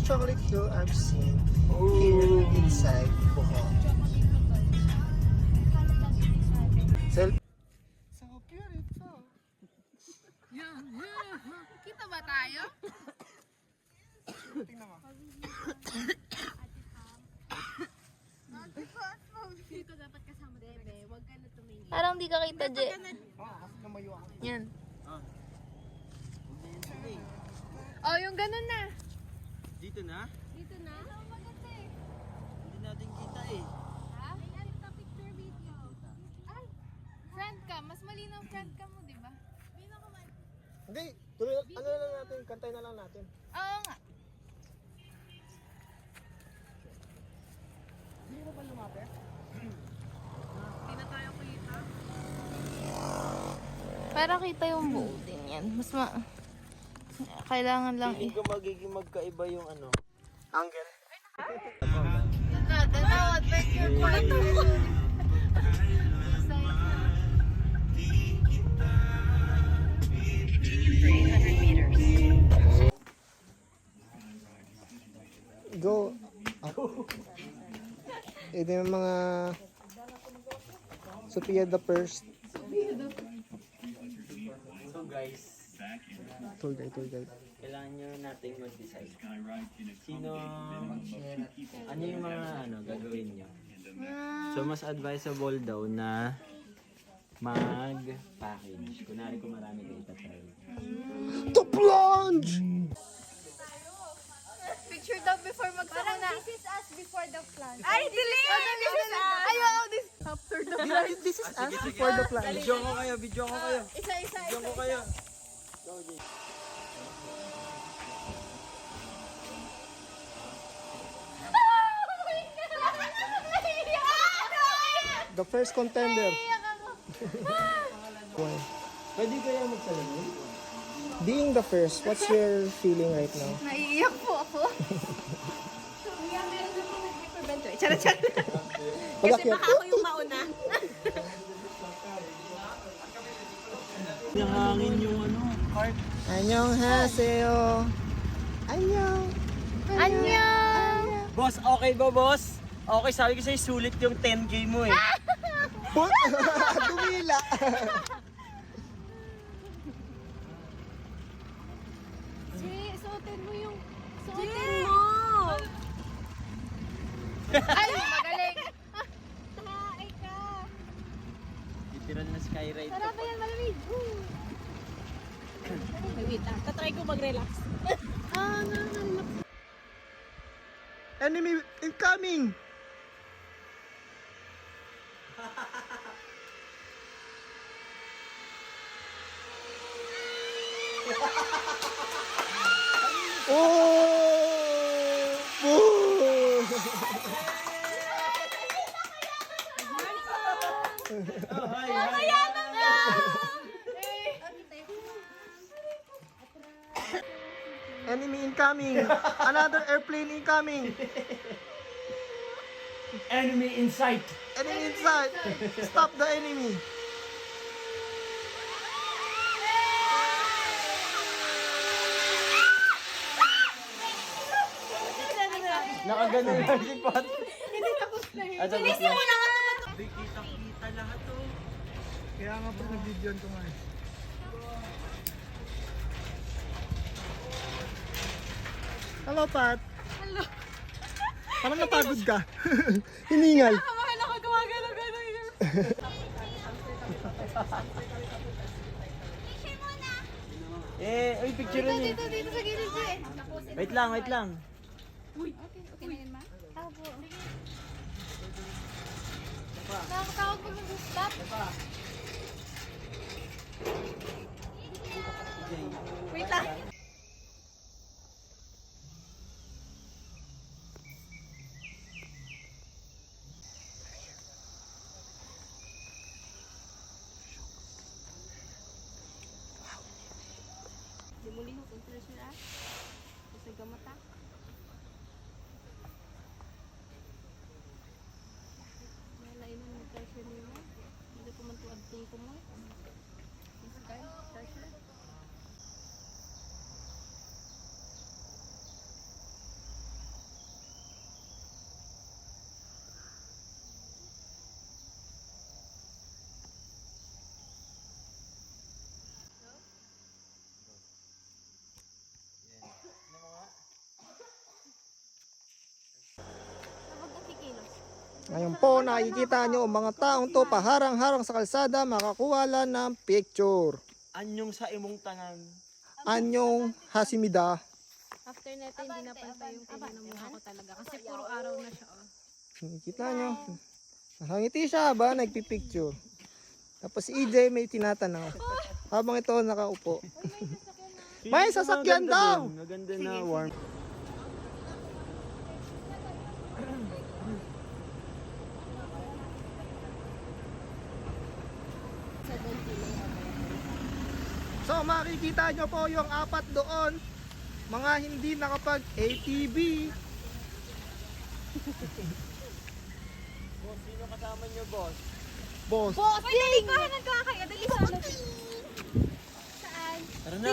chocolate hill I've seen here inside Bohol. So beautiful. Kita ba tayo? Tingnan mo. Dito dapat kasama Bebe. Huwag ka na tumingin. Parang di ka kita, Je. Kasi lumayo ako. Yan. Oh, yung ganun na. Dito na? Dito na. Maganda eh. Hindi natin kita eh. Ha? May alta picture video. Ay, friend ka. Mas malinaw friend ka mo, di ba? Malinaw ka man. Hindi, tuloy, ano na lang natin, kantay na lang natin. Oo nga. Hindi mo ba lumapit? Hindi na tayo kita. Para kita yung buo din yan. Mas kailangan lang Feeling ko magiging magkaiba yung ano. Angle. Adventure point. Go. Ito yung mga Sophia the First. So guys, Tour guide. kailangan nyo nating mag-decide. Sino, ano yung mga gagawin nyo? So mas advisable daw na mag-package. Kunwari kung marami kayo itatry. The plunge! Picture daw before magsamuna. This is us before the plan. Ay, delete! This is us! Ayaw, this after the This is us before the plunge. Video ko kayo, video ko kayo. Isa. Video ko kayo. The first contender. Pwede kaya magsalamay? Being the first, what's your feeling right now? Naiiyak po ako. Meron akong hyperventure. Charot. Kasi Baka ako yung mauna. Nangangin yung cart. Annyeonghaseyo. Annyeong. Annyeong! Boss, okay ba boss? Okay, sabi ko sa'yo, sulit yung 10K mo eh. Dumila. Suotin mo yung... Suotin mo! Ay, magaling! Ay ka! Titiran na skyride. Tara ba yan, malamig? Wait lang, tatry ko mag-relax. Relax. Enemy incoming. Oh! Boom! Enemy incoming! Another airplane incoming! Enemy in sight! Enemy inside! Stop the enemy! Nakaganon lang si Pat. Hindi tapos na yun. Tapos na. Kitang-kita lahat to. Kaya nga po na-video ko nga. Hello, Pat. Hello. Parang napagod ka. Hiningal. Kamahal ako gumagano-gano yun. Uy, picture niyo. Dito sa gilid ko eh. Wait lang. Okay na yun, ma? Ako. Nakakatawag ko mag-stop. Wait lang. Di muli ho kung sila. Kasi gamata. Nalainan mo pressure niyo. Hindi ko man tuad ko mo. This guy, pressure. Ngayon po, nakikita nyo ang mga taong to paharang-harang sa kalsada, makakuha lang ng picture. Anyong sa imong tanan. Anyong hasimida. After neto, hindi na pantay yung kanya ng mukha ko talaga. Kasi puro araw na siya. Oh. Nakikita nyo. Nakangiti siya ba? Nagpipicture. Tapos si EJ may tinatanaw. Habang ito nakaupo. May sasakyan daw! Maganda na warm. So makikita nyo po yung apat doon. Mga hindi nakapag-ATV. Boss, sino kasama niyo, boss? Boss. Boss, dali ko! Nagkakaya, dali ko! Saan? Tara na.